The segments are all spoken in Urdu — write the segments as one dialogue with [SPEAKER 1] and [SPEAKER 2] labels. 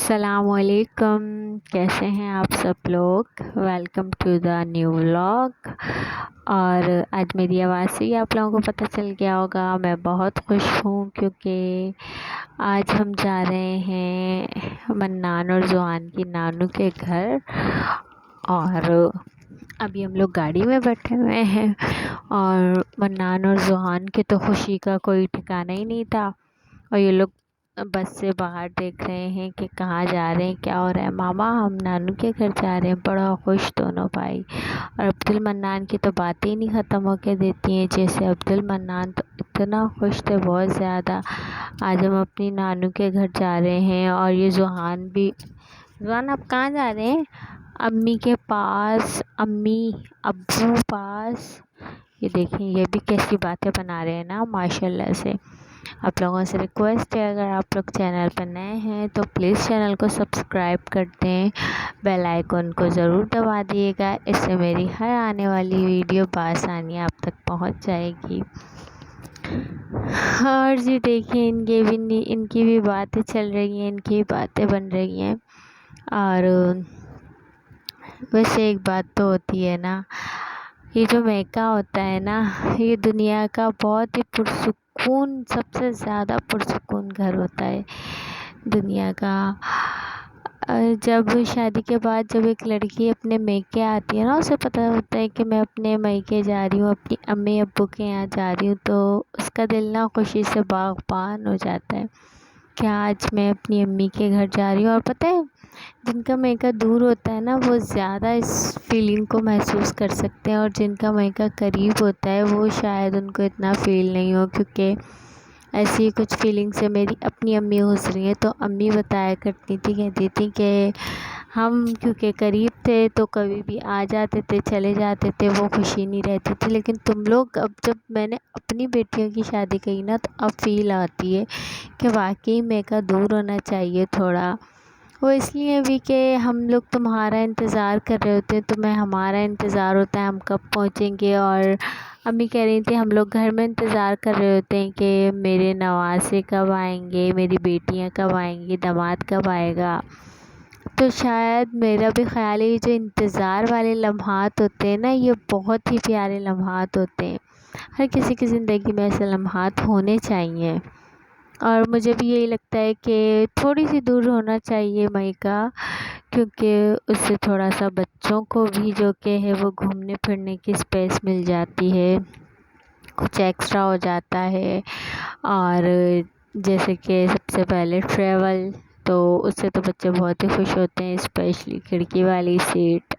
[SPEAKER 1] السلام علیکم، کیسے ہیں آپ سب لوگ؟ Welcome to the new vlog. اور آج میری آواز سے ہی آپ لوگوں کو پتہ چل گیا ہوگا میں بہت خوش ہوں، کیونکہ آج ہم جا رہے ہیں منان اور زوان کی نانو کے گھر۔ اور ابھی ہم لوگ گاڑی میں بیٹھے ہوئے ہیں اور منان اور زوان کی تو خوشی کا کوئی ٹھکانہ ہی نہیں تھا، اور یہ لوگ بس سے باہر دیکھ رہے ہیں کہ کہاں جا رہے ہیں، کیا ہو رہا ہے۔ ماما ہم نانو کے گھر جا رہے ہیں، بڑا خوش دونوں بھائی۔ اور عبد المنان کی تو باتیں ہی نہیں ختم ہو کے دیتی ہیں، جیسے عبد المنان تو اتنا خوش تھے، بہت زیادہ۔ آج ہم اپنی نانو کے گھر جا رہے ہیں، اور یہ زوہان بھی۔ زوہان آپ کہاں جا رہے ہیں؟ امی کے پاس، امی ابو پاس۔ یہ دیکھیں یہ بھی کیسی باتیں بنا رہے ہیں نا، ماشاء اللہ سے۔ آپ لوگوں سے ریکویسٹ ہے، اگر آپ لوگ چینل پر نئے ہیں تو پلیز چینل کو سبسکرائب کر دیں، بیل آئیکن کو ضرور دبا دیے گا، اس سے میری ہر آنے والی ویڈیو بآسانی آپ تک پہنچ جائے گی۔ اور جی دیکھیں ان کی بھی باتیں چل رہی ہیں، ان کی باتیں بن رہی ہیں۔ اور ویسے ایک بات تو ہوتی ہے نا، یہ جو میکہ ہوتا ہے نا، یہ دنیا کا بہت ہی پرسکون، سب سے زیادہ پرسکون گھر ہوتا ہے دنیا کا۔ جب شادی کے بعد جب ایک لڑکی اپنے میکے آتی ہے نا، اسے پتہ ہوتا ہے کہ میں اپنے میکے جا رہی ہوں، اپنی امی ابو کے یہاں جا رہی ہوں، تو اس کا دل نا خوشی سے باغبان ہو جاتا ہے کہ آج میں اپنی امی کے گھر جا رہی ہوں۔ اور پتہ ہے جن کا میکہ دور ہوتا ہے نا، وہ زیادہ اس فیلنگ کو محسوس کر سکتے ہیں، اور جن کا میکہ قریب ہوتا ہے وہ شاید ان کو اتنا فیل نہیں ہو، کیونکہ ایسی کچھ فیلنگ سے میری اپنی امی گزری ہیں۔ تو امی بتایا کرتی تھی، کہتی تھی کہ ہم کیونکہ قریب تھے تو کبھی بھی آ جاتے تھے، چلے جاتے تھے، وہ خوشی نہیں رہتی تھی، لیکن تم لوگ اب جب میں نے اپنی بیٹیوں کی شادی کی نا، تو اب فیل آتی ہے کہ واقعی میکہ دور ہونا چاہیے تھوڑا۔ وہ اس لیے بھی کہ ہم لوگ تمہارا انتظار کر رہے ہوتے ہیں، تمہیں ہمارا انتظار ہوتا ہے ہم کب پہنچیں گے۔ اور امی کہہ رہی تھی ہم لوگ گھر میں انتظار کر رہے ہوتے ہیں کہ میرے نواسے کب آئیں گے، میری بیٹیاں کب آئیں گی، داماد کب آئے گا۔ تو شاید میرا بھی خیال ہے یہ جو انتظار والے لمحات ہوتے ہیں نا، یہ بہت ہی پیارے لمحات ہوتے ہیں۔ ہر کسی کی زندگی میں ایسے لمحات ہونے چاہیے، اور مجھے بھی یہی لگتا ہے کہ تھوڑی سی دور ہونا چاہیے میکہ، کیونکہ اس سے تھوڑا سا بچوں کو بھی جو کہ ہے وہ گھومنے پھرنے کی اسپیس مل جاتی ہے، کچھ ایکسٹرا ہو جاتا ہے۔ اور جیسے کہ سب سے پہلے ٹریول، تو اس سے تو بچے بہت ہی خوش ہوتے ہیں، اسپیشلی کھڑکی والی سیٹ۔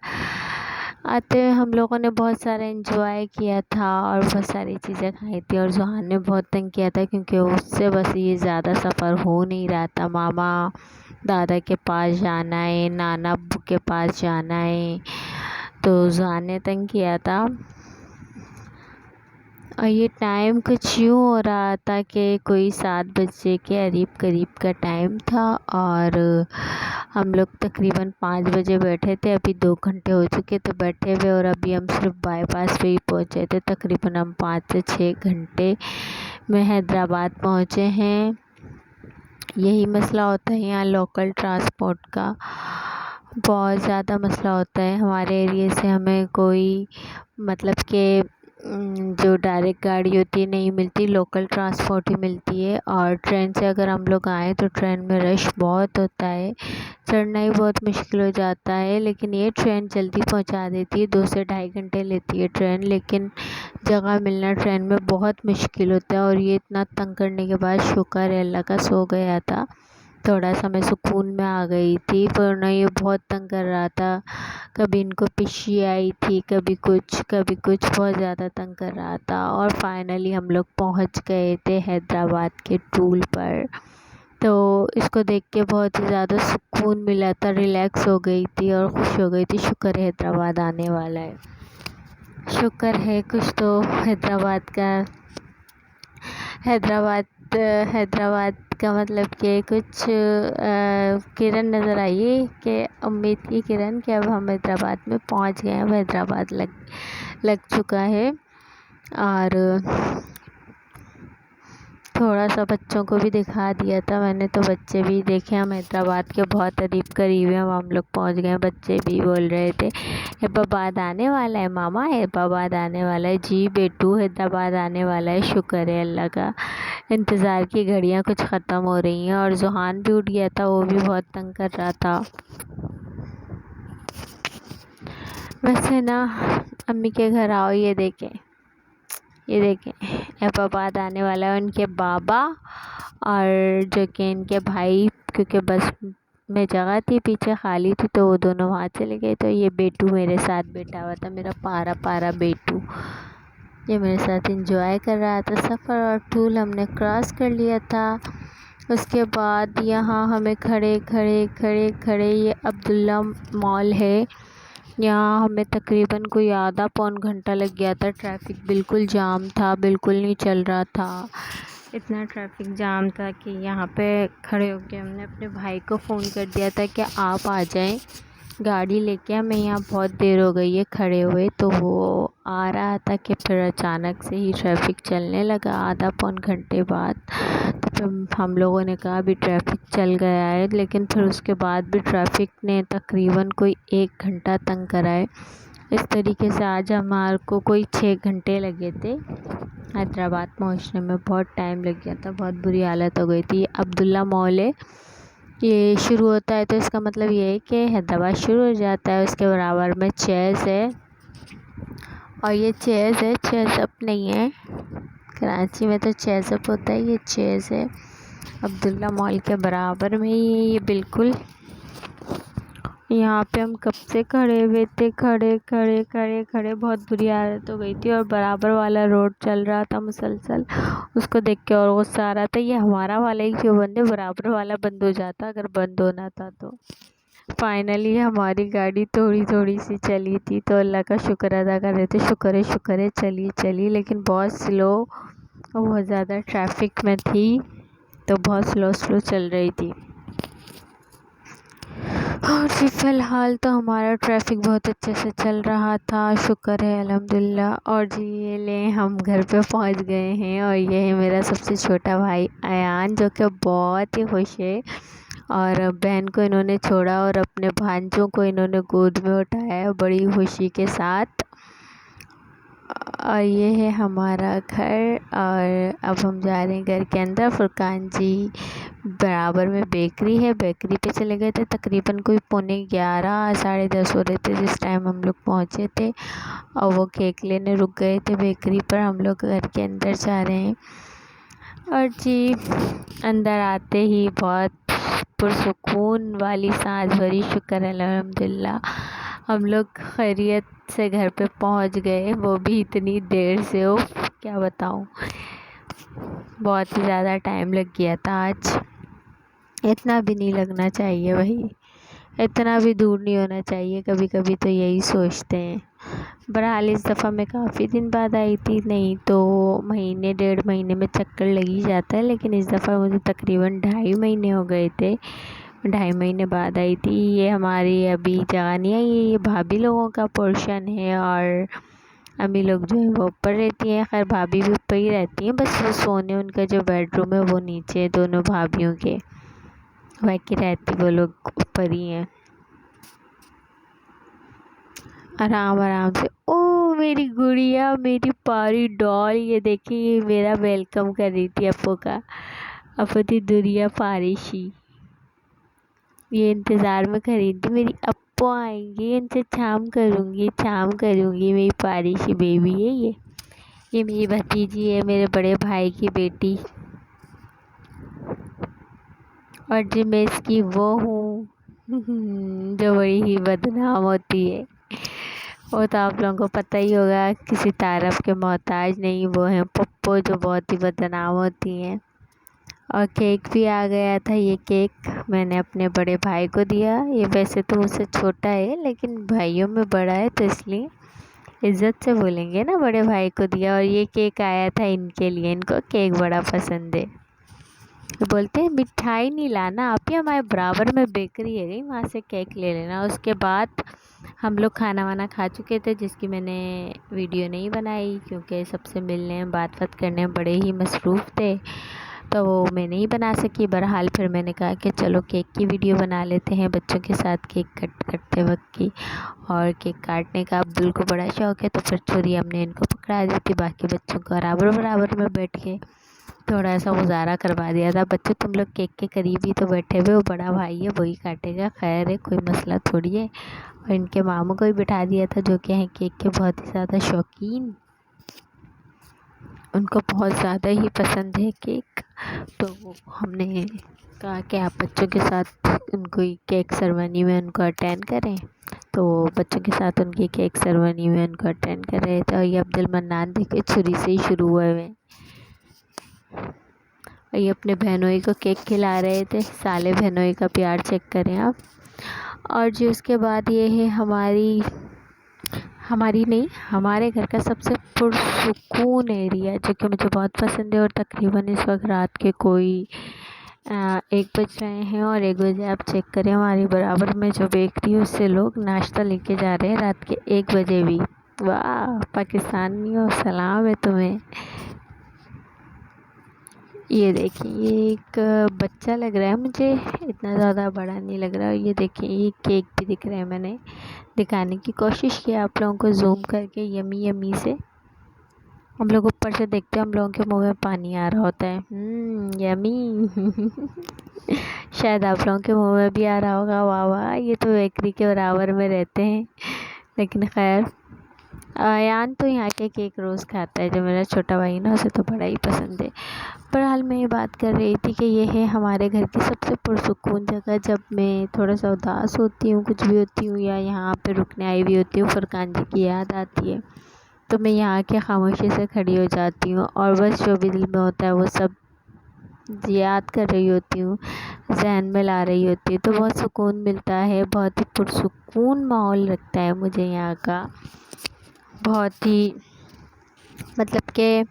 [SPEAKER 1] آتے ہوئے ہم لوگوں نے بہت سارا انجوائے کیا تھا اور بہت ساری چیزیں کھائی تھی، اور زوہان نے بہت تنگ کیا تھا کیونکہ اس سے بس یہ زیادہ سفر ہو نہیں رہا تھا۔ ماما دادا کے پاس جانا ہے، نانا ابو کے پاس جانا ہے، تو زوہان نے تنگ کیا تھا۔ اور یہ ٹائم کچھ یوں ہو رہا تھا کہ کوئی 7 بجے کے قریب کا ٹائم تھا، اور ہم لوگ تقریباً 5 بجے بیٹھے تھے، ابھی 2 گھنٹے ہو چکے تھے بیٹھے ہوئے، اور ابھی ہم صرف بائی پاس پہ ہی پہنچے تھے۔ تقریباً ہم 5 سے 6 گھنٹے میں حیدرآباد پہنچے ہیں۔ یہی مسئلہ ہوتا ہے یہاں لوکل ٹرانسپورٹ کا، بہت زیادہ مسئلہ ہوتا ہے۔ ہمارے ایریے سے ہمیں کوئی مطلب کہ جو ڈائریکٹ گاڑی ہوتی ہے نہیں ملتی، لوکل ٹرانسپورٹ ہی ملتی ہے۔ اور ٹرین سے اگر ہم لوگ آئیں تو ٹرین میں رش بہت ہوتا ہے، چڑھنا ہی بہت مشکل ہو جاتا ہے، لیکن یہ ٹرین جلدی پہنچا دیتی ہے، 2 سے 2.5 گھنٹے لیتی ہے ٹرین، لیکن جگہ ملنا ٹرین میں بہت مشکل ہوتا ہے۔ اور یہ اتنا تنگ کرنے کے بعد شکر ہے اللہ کا سو گیا تھا، تھوڑا سا میں سکون میں آ گئی تھی، ورنہ یہ بہت تنگ کر رہا تھا، کبھی ان کو پشی آئی تھی، کبھی کچھ بہت زیادہ تنگ کر رہا تھا۔ اور فائنلی ہم لوگ پہنچ گئے تھے حیدرآباد کے ٹول پر، تو اس کو دیکھ کے بہت ہی زیادہ سکون ملا تھا، ریلیکس ہو گئی تھی اور خوش ہو گئی تھی۔ شکر ہے حیدرآباد آنے والا ہے، شکر ہے کچھ تو حیدرآباد کا مطلب کہ کچھ کرن نظر آئی کہ امید کی کرن کہ اب ہم حیدرآباد میں پہنچ گئے ہیں، اب حیدرآباد لگ چکا ہے۔ اور تھوڑا سا بچوں کو بھی دکھا دیا تھا میں نے، تو بچے بھی دیکھے، ہم حیدرآباد کے بہت قریب ہیں، ہم لوگ پہنچ گئے ہیں۔ بچے بھی بول رہے تھے حیدرآباد آنے والا ہے ماما، حیدرآباد آنے والا ہے۔ جی بیٹو حیدرآباد آنے والا ہے، شکر ہے اللہ کا۔ انتظار کی گھڑیاں کچھ ختم ہو رہی ہیں، اور ذوحان بھی اٹھ گیا تھا، وہ بھی بہت تنگ کر رہا تھا۔ ویسے نا امی کے گھر آؤ، یہ دیکھیں حیدرآباد آنے والا ہے ان کے بابا، اور جو کہ ان کے بھائی، کیونکہ بس میں جگہ تھی پیچھے خالی تھی تو وہ دونوں وہاں چلے گئے، تو یہ بیٹو میرے ساتھ بیٹھا ہوا تھا، میرا پیارا بیٹو، یہ میرے ساتھ انجوائے کر رہا تھا سفر۔ اور ٹول ہم نے کراس کر لیا تھا۔ اس کے بعد یہاں ہمیں کھڑے یہ عبداللہ مال ہے، یہاں ہمیں تقریباً کوئی آدھا پون گھنٹہ لگ گیا تھا۔ ٹریفک بالکل جام تھا، بالکل نہیں چل رہا تھا، اتنا ٹریفک جام تھا کہ یہاں پہ کھڑے ہو کے ہم نے اپنے بھائی کو فون کر دیا تھا کہ آپ آ جائیں گاڑی لے کے، ہمیں یہاں بہت دیر ہو گئی ہے کھڑے ہوئے۔ تو وہ آ رہا تھا کہ پھر اچانک سے ہی ٹریفک چلنے لگا آدھا پون گھنٹے بعد، تو پھر ہم لوگوں نے کہا ابھی ٹریفک چل گیا ہے، لیکن پھر اس کے بعد بھی ٹریفک نے تقریباً کوئی 1 گھنٹہ تنگ کرا ہے۔ اس طریقے سے آج ہمارے کو کوئی 6 گھنٹے لگے تھے حیدرآباد پہنچنے میں، بہت ٹائم لگ گیا تھا، بہت بری حالت ہو گئی تھی۔ عبداللہ مال ہے، یہ شروع ہوتا ہے تو اس کا مطلب یہ ہے کہ حیدرآباد شروع ہو جاتا ہے۔ اس کے برابر میں چیز ہے، اور یہ چیز ہے، چیز اپ نہیں ہے، کراچی میں تو چیز اپ ہوتا ہے، یہ چیز ہے عبداللہ مال کے برابر میں ہی ہے یہ بالکل۔ یہاں پہ ہم کب سے کھڑے ہوئے تھے، کھڑے، بہت بری حالت ہو گئی تھی، اور برابر والا روڈ چل رہا تھا مسلسل، اس کو دیکھ کے اور غصہ آ رہا تھا، یہ ہمارا والا ہی کیوں بند ہے، برابر والا بند ہو جاتا اگر بند ہونا تھا تو۔ فائنلی ہماری گاڑی تھوڑی سی چلی تھی، تو اللہ کا شکر ادا کر رہے تھے، شکر ہے چلی، لیکن بہت سلو، بہت زیادہ ٹریفک میں تھی تو بہت سلو چل رہی تھی۔ اور جی فی الحال تو ہمارا ٹریفک بہت اچھے سے چل رہا تھا، شکر ہے الحمدللہ۔ اور جی یہ لیں ہم گھر پہ پہنچ گئے ہیں، اور یہ ہے میرا سب سے چھوٹا بھائی ایان، جو کہ بہت ہی خوش ہے، اور بہن کو انہوں نے چھوڑا اور اپنے بھانجوں کو انہوں نے گود میں اٹھایا بڑی خوشی کے ساتھ۔ اور یہ ہے ہمارا گھر، اور اب ہم جا رہے ہیں گھر کے اندر۔ فرقان جی برابر میں بیکری ہے، بیکری پہ چلے گئے تھے، تقریباً کوئی 11:45 10:30 ہو رہے تھے جس ٹائم ہم لوگ پہنچے تھے، اور وہ کیک لینے رک گئے تھے بیکری پر۔ ہم لوگ گھر کے اندر جا رہے ہیں، اور جی اندر آتے ہی بہت پرسکون والی سانس بھری، شکر الحمدللہ ہم لوگ خیریت سے گھر پہ پہنچ گئے، وہ بھی اتنی دیر سے، کیا بتاؤں، بہت ہی زیادہ ٹائم لگ گیا تھا آج، اتنا بھی نہیں لگنا چاہیے بھائی، اتنا بھی دور نہیں ہونا چاہیے، کبھی کبھی تو یہی سوچتے ہیں۔ بہرحال اس دفعہ میں کافی دن بعد آئی تھی، نہیں تو مہینے 1.5 مہینے میں چکر لگ ہی جاتا ہے، لیکن اس دفعہ مجھے تقریباً 2.5 مہینے ہو گئے تھے، 2.5 مہینے بعد آئی تھی۔ یہ ہماری ابھی جگہ نہیں ہے، یہ بھابھی لوگوں کا پورشن ہے، اور امی لوگ جو ہے وہ اوپر رہتی ہیں، خیر بھابھی بھی اوپر ہی رہتی ہیں، بس وہ سونے ان کا جو بیڈ روم ہے وہ نیچے ہے دونوں بھابھیوں کے، باقی رہتی وہ لوگ اوپر ہی ہیں آرام سے۔ او میری گڑیا، میری پیاری ڈال، یہ دیکھیں یہ میرا ویلکم کر رہی تھی ابو کا، ابو تھی دنیا پارشی، یہ انتظار میں کھڑی تھی میری ابو آئیں گے، ان سے چھام کروں گی، میری پارشی بیبی ہے یہ میری بھتیجی ہے، میرے بڑے بھائی کی بیٹی، اور جی میں اس کی وہ ہوں جو بڑی ہی بدنام ہوتی ہے، وہ تو آپ لوگوں کو پتہ ہی ہوگا، کسی تعارف کے محتاج نہیں، وہ ہیں پپو جو بہت ہی بدنام ہوتی ہیں۔ اور کیک بھی آ گیا تھا، یہ کیک میں نے اپنے بڑے بھائی کو دیا، یہ ویسے تو مجھ سے چھوٹا ہے لیکن بھائیوں میں بڑا ہے تو اس لیے عزت سے بولیں گے نا، بڑے بھائی کو دیا، اور یہ کیک آیا تھا ان کے لیے، ان کو کیک بڑا پسند ہے، بولتے ہیں مٹھائی نہیں لانا آپ ہی، ہمارے برابر میں بیکری ہے گئی وہاں سے کیک لے لینا۔ اس کے بعد ہم لوگ کھانا وانا کھا چکے تھے، جس کی میں نے ویڈیو نہیں بنائی کیونکہ سب سے ملنے بات کرنے میں بڑے ہی مصروف تھے، تو وہ میں نہیں بنا سکی. بہرحال پھر میں نے کہا کہ چلو کیک کی ویڈیو بنا لیتے ہیں بچوں کے ساتھ کیک کٹ کرتے وقت کی. اور کیک کاٹنے کا عبدل کو بڑا شوق ہے تو پھر چھری ہم نے ان کو پکڑا دی تھی. باقی بچوں کو برابر برابر میں بیٹھ کے تھوڑا سا گزارا کروا دیا تھا. بچے تم لوگ کیک کے قریب ہی تو بیٹھے ہوئے, وہ بڑا بھائی ہے وہی کاٹے گا, خیر ہے کوئی مسئلہ تھوڑی ہے. اور ان کے ماموں کو بھی بٹھا دیا تھا جو کہ ہیں کیک کے بہت ہی زیادہ شوقین, ان کو بہت زیادہ ہی پسند ہے کیک. تو ہم نے کہا کہ آپ بچوں کے ساتھ ان کو کیک سرمنی میں ان کو اٹینڈ کریں. تو بچوں کے ساتھ ان کی کیک سرمنی میں ان کو اٹینڈ کر رہے تھے. اور یہ عبد المنان دیکھے چھری سے ہی شروع ہوئے ہوئے, اور یہ اپنے بہنوئی کو کیک کھلا رہے تھے. سالے بہنوئی کا پیار چیک کریں آپ. اور جی اس کے بعد یہ ہے ہمارے گھر کا سب سے پرسکون ایریا جو کہ مجھے بہت پسند ہے. اور تقریباً اس وقت رات کے کوئی 1 بج رہے ہیں. اور 1 بجے آپ چیک کریں ہماری برابر میں جو بیکری ہے اس سے لوگ ناشتہ لے کے جا رہے ہیں رات کے 1 بجے بھی. واہ پاکستانیوں سلام ہے تمہیں. یہ دیکھیں یہ ایک بچہ لگ رہا ہے مجھے, اتنا زیادہ بڑا نہیں لگ رہا. یہ دیکھیں یہ کیک بھی دکھ رہے ہیں, میں نے دکھانے کی کوشش کی آپ لوگوں کو زوم کر کے یمی یمی سے. ہم لوگ اوپر سے دیکھتے ہیں ہم لوگوں کے منہ میں پانی آ رہا ہوتا ہے. یمی شاید آپ لوگوں کے منہ میں بھی آ رہا ہوگا. واہ واہ یہ تو بیکری کے برابر میں رہتے ہیں. لیکن خیر ایان تو یہاں کے کیک روز کھاتا ہے, جو میرا چھوٹا بھائی نا اسے تو بڑا ہی پسند ہے. بہرحال میں یہ بات کر رہی تھی کہ یہ ہے ہمارے گھر کی سب سے پرسکون جگہ. جب میں تھوڑا سا اداس ہوتی ہوں, کچھ بھی ہوتی ہوں, یا یہاں پہ رکنے آئی ہوئی ہوتی ہوں, فرقان جی کی یاد آتی ہے تو میں یہاں کے خاموشی سے کھڑی ہو جاتی ہوں. اور بس جو بھی دل میں ہوتا ہے وہ سب یاد کر رہی ہوتی ہوں, ذہن میں لا رہی ہوتی ہے, تو بہت سکون ملتا ہے. بہت ہی پرسکون ماحول لگتا ہے مجھے یہاں کا. بہت ہی مطلب کہ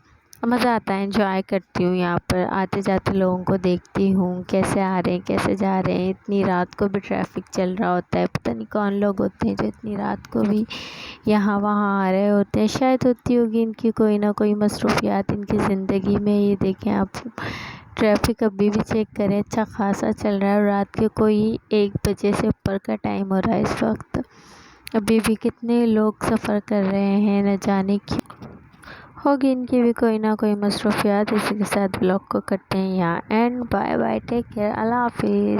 [SPEAKER 1] مزہ آتا ہے, انجوائے کرتی ہوں. یہاں پر آتے جاتے لوگوں کو دیکھتی ہوں کیسے آ رہے ہیں کیسے جا رہے ہیں. اتنی رات کو بھی ٹریفک چل رہا ہوتا ہے, پتہ نہیں کون لوگ ہوتے ہیں جو اتنی رات کو بھی یہاں وہاں آ رہے ہوتے ہیں. شاید ہوتی ہوگی ان کی کوئی نہ کوئی مصروفیات ان کی زندگی میں. یہ دیکھیں آپ ٹریفک ابھی بھی چیک کریں, اچھا خاصا چل رہا ہے. اور رات کے کوئی 1 بجے سے اوپر کا ٹائم ہو رہا ہے اس وقت. ابھی بھی کتنے لوگ سفر کر رہے ہیں, نہ جانے کی ہوگی ان کی بھی کوئی نہ کوئی مصروفیات. اسی کے ساتھ بلاگ کو کرتے ہیں یہاں end. Bye bye, take care, اللہ حافظ.